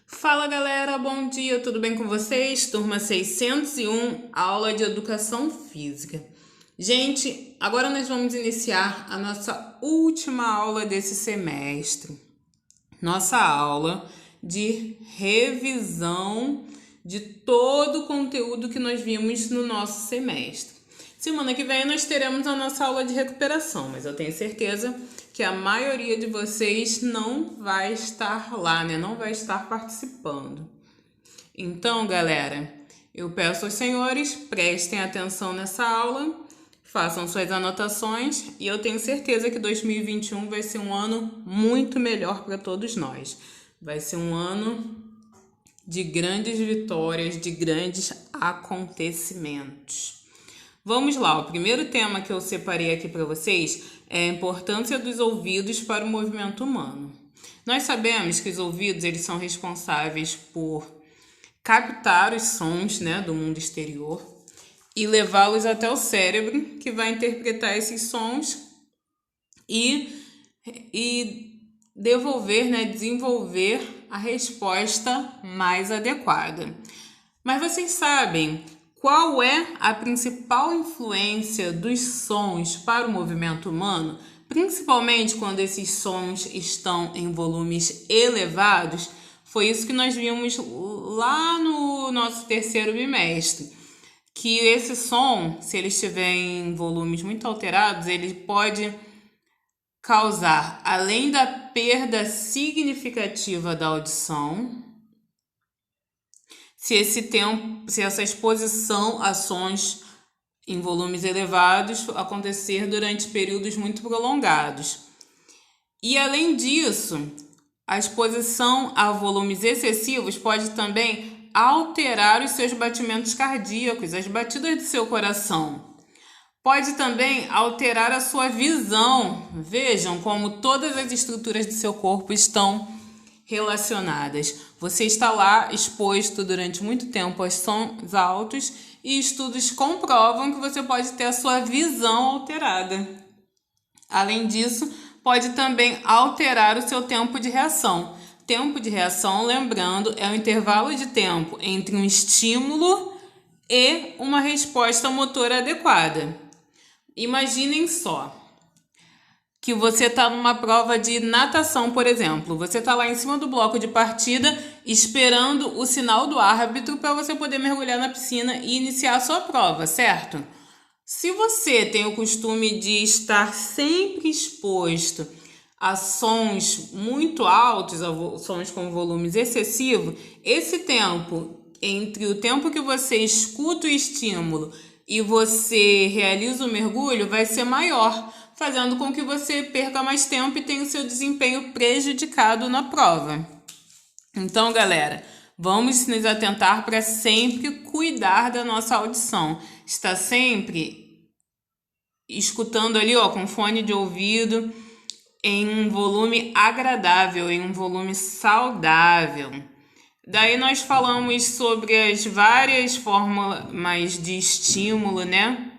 Fala galera, bom dia, tudo bem com vocês? Turma 601, aula de Educação Física. Gente, agora nós vamos iniciar a nossa última aula desse semestre. Nossa aula de revisão de todo o conteúdo que nós vimos no nosso semestre. Semana que vem nós teremos a nossa aula de recuperação, mas eu tenho certeza que a maioria de vocês não vai estar lá, né? Não vai estar participando. Então, galera, eu peço aos senhores, prestem atenção nessa aula, façam suas anotações e eu tenho certeza que 2021 vai ser um ano muito melhor para todos nós. Vai ser um ano de grandes vitórias, de grandes acontecimentos. Vamos lá, o primeiro tema que eu separei aqui para vocês é a importância dos ouvidos para o movimento humano. Nós sabemos que os ouvidos eles são responsáveis por captar os sons, né, do mundo exterior e levá-los até o cérebro, que vai interpretar esses sons e devolver, né, desenvolver a resposta mais adequada. Mas vocês sabem qual é a principal influência dos sons para o movimento humano? Principalmente quando esses sons estão em volumes elevados. Foi isso que nós vimos lá no nosso terceiro bimestre. Que esse som, se ele estiver em volumes muito alterados, ele pode causar, além da perda significativa da audição, se essa exposição a sons em volumes elevados acontecer durante períodos muito prolongados. E além disso, a exposição a volumes excessivos pode também alterar os seus batimentos cardíacos, as batidas do seu coração. Pode também alterar a sua visão. Vejam como todas as estruturas do seu corpo estão relacionadas. Você está lá exposto durante muito tempo aos sons altos e estudos comprovam que você pode ter a sua visão alterada. Além disso, pode também alterar o seu tempo de reação. Tempo de reação, lembrando, é o intervalo de tempo entre um estímulo e uma resposta motora adequada. Imaginem só que você está numa prova de natação, por exemplo. Você está lá em cima do bloco de partida esperando o sinal do árbitro para você poder mergulhar na piscina e iniciar a sua prova, certo? Se você tem o costume de estar sempre exposto a sons muito altos, a sons com volumes excessivos, esse tempo, entre o tempo que você escuta o estímulo e você realiza o mergulho, vai ser maior, fazendo com que você perca mais tempo e tenha o seu desempenho prejudicado na prova. Então, galera, vamos nos atentar para sempre cuidar da nossa audição. Está sempre escutando ali, ó, com fone de ouvido, em um volume agradável, em um volume saudável. Daí nós falamos sobre as várias formas de estímulo, né,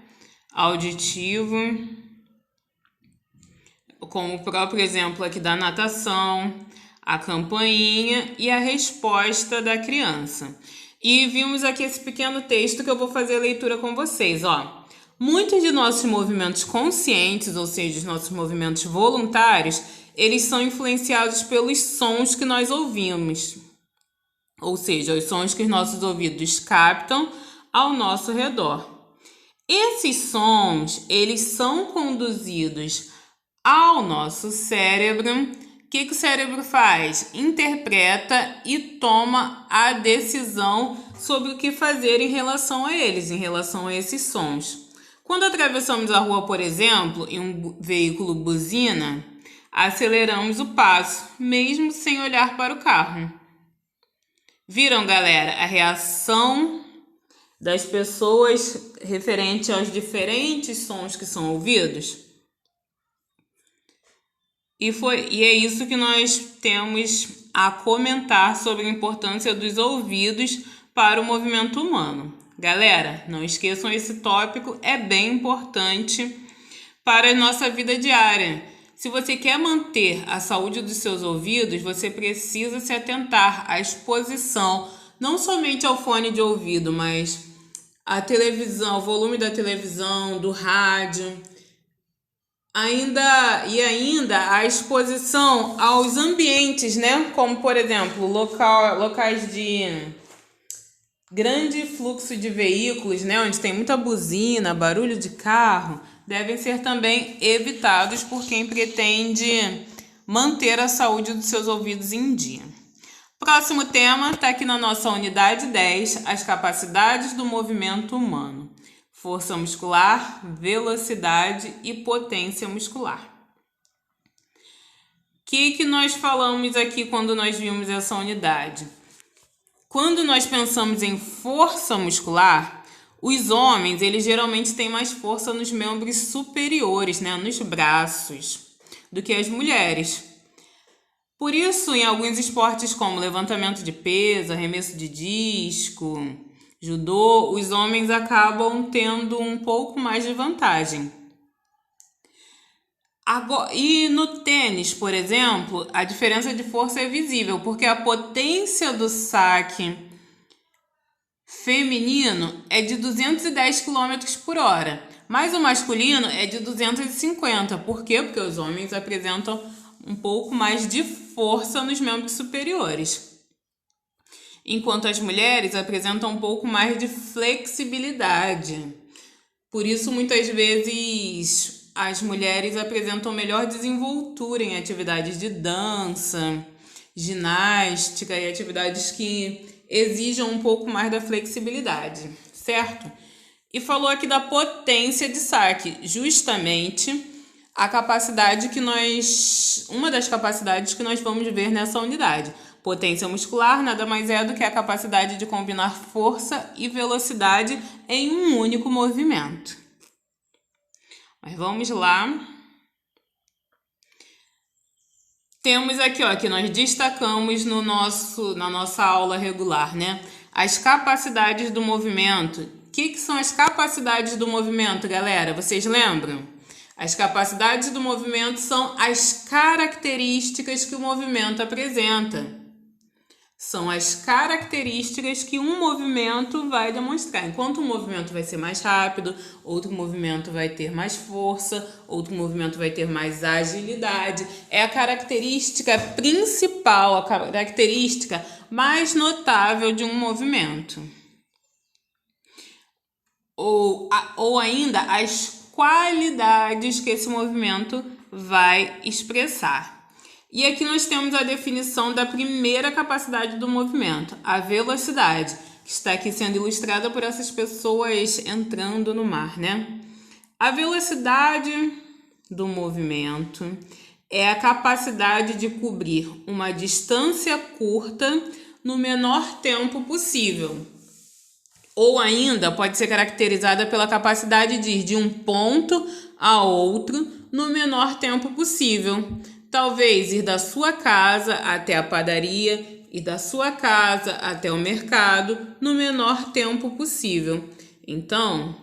auditivo, como o próprio exemplo aqui da natação, a campainha e a resposta da criança. E vimos aqui esse pequeno texto que eu vou fazer a leitura com vocês, ó. Muitos de nossos movimentos conscientes, ou seja, os nossos movimentos voluntários, eles são influenciados pelos sons que nós ouvimos. Ou seja, os sons que os nossos ouvidos captam ao nosso redor. Esses sons, eles são conduzidos ao nosso cérebro. O que o cérebro faz? Interpreta e toma a decisão sobre o que fazer em relação a eles, em relação a esses sons. Quando atravessamos a rua, por exemplo, e um veículo buzina, aceleramos o passo, mesmo sem olhar para o carro. Viram, galera, a reação das pessoas referente aos diferentes sons que são ouvidos? E é isso que nós temos a comentar sobre a importância dos ouvidos para o movimento humano. Galera, não esqueçam esse tópico, é bem importante para a nossa vida diária. Se você quer manter a saúde dos seus ouvidos, você precisa se atentar à exposição, não somente ao fone de ouvido, mas à televisão, ao volume da televisão, do rádio, ainda a exposição aos ambientes, né? Como, por exemplo, locais de grande fluxo de veículos, né? Onde tem muita buzina, barulho de carro, devem ser também evitados por quem pretende manter a saúde dos seus ouvidos em dia. Próximo tema está aqui na nossa unidade 10, as capacidades do movimento humano. Força muscular, velocidade e potência muscular. O que nós falamos aqui quando nós vimos essa unidade? Quando nós pensamos em força muscular, os homens, eles geralmente têm mais força nos membros superiores, né, nos braços, do que as mulheres. Por isso, em alguns esportes como levantamento de peso, arremesso de disco, judô, os homens acabam tendo um pouco mais de vantagem. E no tênis, por exemplo, a diferença de força é visível, porque a potência do saque feminino é de 210 km por hora, mas o masculino é de 250. Por quê? Porque os homens apresentam um pouco mais de força nos membros superiores, enquanto as mulheres apresentam um pouco mais de flexibilidade. Por isso, muitas vezes, as mulheres apresentam melhor desenvoltura em atividades de dança, ginástica e atividades que exijam um pouco mais da flexibilidade, certo? E falou aqui da potência de saque, justamente a capacidade uma das capacidades que nós vamos ver nessa unidade. Potência muscular nada mais é do que a capacidade de combinar força e velocidade em um único movimento. Mas vamos lá. Temos aqui, ó, que nós destacamos na nossa aula regular, né? As capacidades do movimento. O que são as capacidades do movimento, galera? Vocês lembram? As capacidades do movimento são as características que o movimento apresenta. São as características que um movimento vai demonstrar. Enquanto um movimento vai ser mais rápido, outro movimento vai ter mais força, outro movimento vai ter mais agilidade. É a característica principal, a característica mais notável de um movimento. Ou ainda as qualidades que esse movimento vai expressar. E aqui nós temos a definição da primeira capacidade do movimento, a velocidade, que está aqui sendo ilustrada por essas pessoas entrando no mar, né? A velocidade do movimento é a capacidade de cobrir uma distância curta no menor tempo possível. Ou ainda pode ser caracterizada pela capacidade de ir de um ponto a outro no menor tempo possível. Talvez ir da sua casa até a padaria e da sua casa até o mercado no menor tempo possível. Então,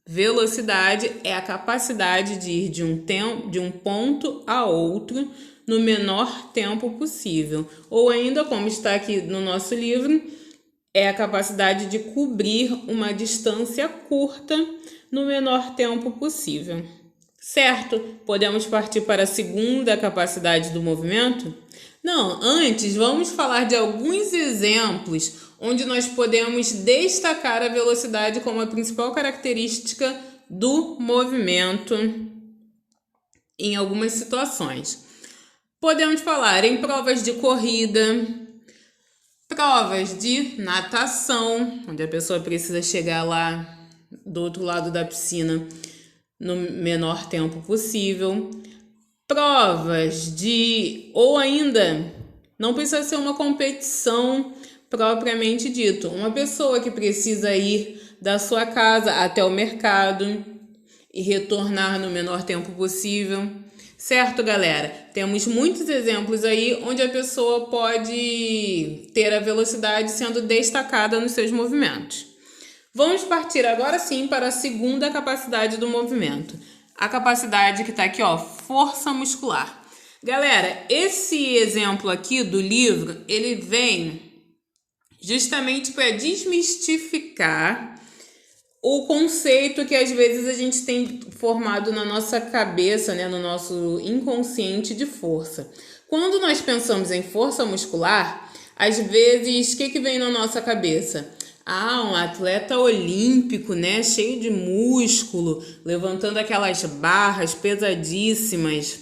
velocidade é a capacidade de ir de um ponto a outro no menor tempo possível. Ou ainda, como está aqui no nosso livro, é a capacidade de cobrir uma distância curta no menor tempo possível. Certo? Podemos partir para a segunda capacidade do movimento? Não, antes vamos falar de alguns exemplos onde nós podemos destacar a velocidade como a principal característica do movimento em algumas situações. Podemos falar em provas de corrida, provas de natação, onde a pessoa precisa chegar lá do outro lado da piscina no menor tempo possível. Provas ou ainda, não precisa ser uma competição propriamente dito. Uma pessoa que precisa ir da sua casa até o mercado e retornar no menor tempo possível. Certo, galera? Temos muitos exemplos aí onde a pessoa pode ter a velocidade sendo destacada nos seus movimentos. Vamos partir agora sim para a segunda capacidade do movimento, a capacidade que está aqui, ó, força muscular. Galera, esse exemplo aqui do livro, ele vem justamente para desmistificar o conceito que às vezes a gente tem formado na nossa cabeça, né, no nosso inconsciente de força. Quando nós pensamos em força muscular, às vezes, o que vem na nossa cabeça? Um atleta olímpico, né, cheio de músculo, levantando aquelas barras pesadíssimas.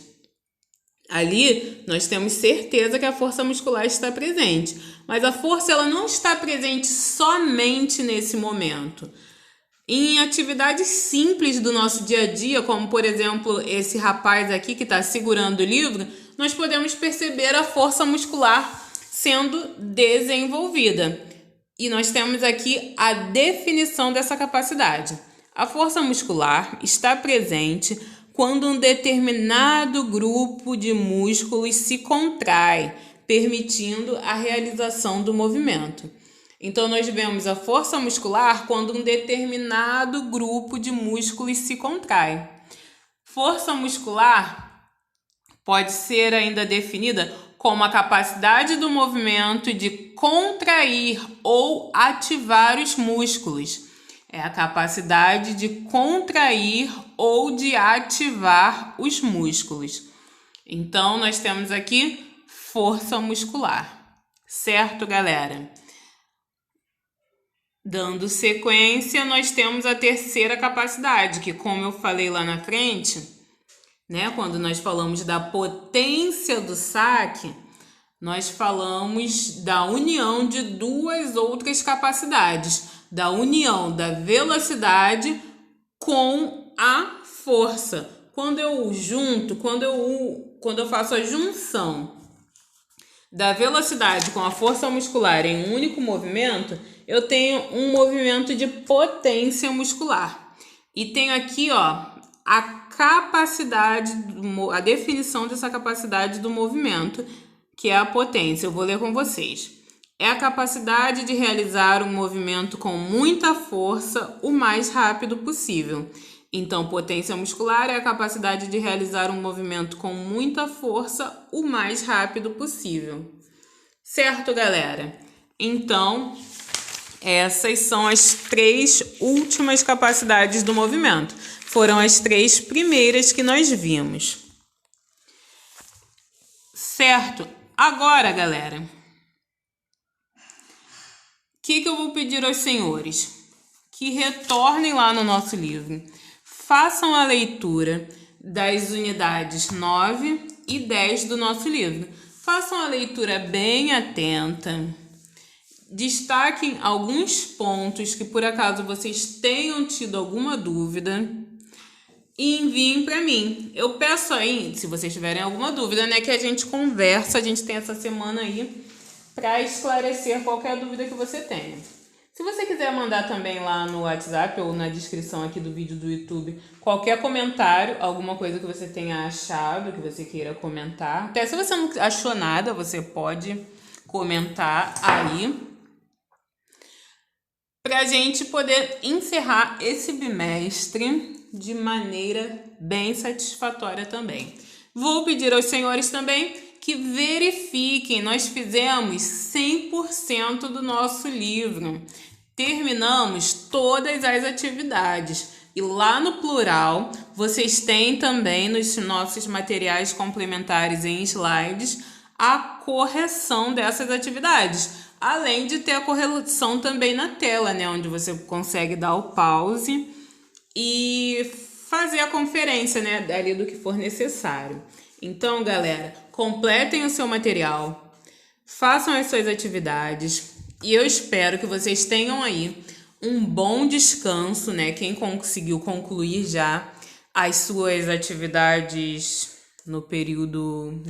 Ali, nós temos certeza que a força muscular está presente. Mas a força, ela não está presente somente nesse momento. Em atividades simples do nosso dia a dia, como por exemplo esse rapaz aqui que está segurando o livro, nós podemos perceber a força muscular sendo desenvolvida. E nós temos aqui a definição dessa capacidade. A força muscular está presente quando um determinado grupo de músculos se contrai, permitindo a realização do movimento. Então, nós vemos a força muscular quando um determinado grupo de músculos se contrai. Força muscular pode ser ainda definida como a capacidade do movimento de contrair ou ativar os músculos. É a capacidade de contrair ou de ativar os músculos. Então, nós temos aqui força muscular. Certo, galera? Dando sequência, nós temos a terceira capacidade, que como eu falei lá na frente, né, quando nós falamos da potência do saque, nós falamos da união de duas outras capacidades, da união da velocidade com a força. Quando eu junto, quando eu faço a junção da velocidade com a força muscular em um único movimento, eu tenho um movimento de potência muscular. E tenho aqui, ó, a capacidade, a definição dessa capacidade do movimento, que é a potência. Eu vou ler com vocês. É a capacidade de realizar um movimento com muita força o mais rápido possível. Então, potência muscular é a capacidade de realizar um movimento com muita força o mais rápido possível. Certo, galera? Então, essas são as 3 últimas capacidades do movimento. Foram as 3 primeiras que nós vimos. Certo? Agora, galera, o que eu vou pedir aos senhores? Que retornem lá no nosso livro. Façam a leitura das unidades 9 e 10 do nosso livro. Façam a leitura bem atenta. Destaquem alguns pontos que por acaso vocês tenham tido alguma dúvida e enviem para mim. Eu peço aí, se vocês tiverem alguma dúvida, né, que a gente conversa, a gente tem essa semana aí para esclarecer qualquer dúvida que você tenha. Se você quiser mandar também lá no WhatsApp ou na descrição aqui do vídeo do YouTube qualquer comentário, alguma coisa que você tenha achado, que você queira comentar. Até se você não achou nada, você pode comentar aí, para a gente poder encerrar esse bimestre de maneira bem satisfatória também. Vou pedir aos senhores também que verifiquem, nós fizemos 100% do nosso livro. Terminamos todas as atividades. E lá no plural, vocês têm também nos nossos materiais complementares em slides a correção dessas atividades. Além de ter a correção também na tela, né, onde você consegue dar o pause e fazer a conferência, né, ali do que for necessário. Então, galera, completem o seu material, façam as suas atividades e eu espero que vocês tenham aí um bom descanso, né? Quem conseguiu concluir já as suas atividades no período,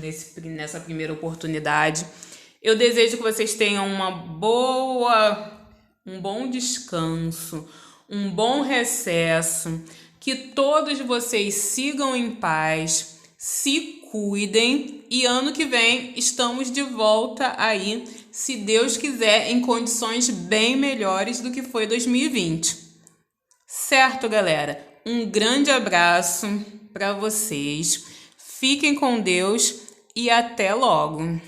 nessa primeira oportunidade. Eu desejo que vocês tenham um bom descanso, um bom recesso, que todos vocês sigam em paz, se cuidem e ano que vem estamos de volta aí, se Deus quiser, em condições bem melhores do que foi 2020. Certo, galera? Um grande abraço para vocês. Fiquem com Deus e até logo.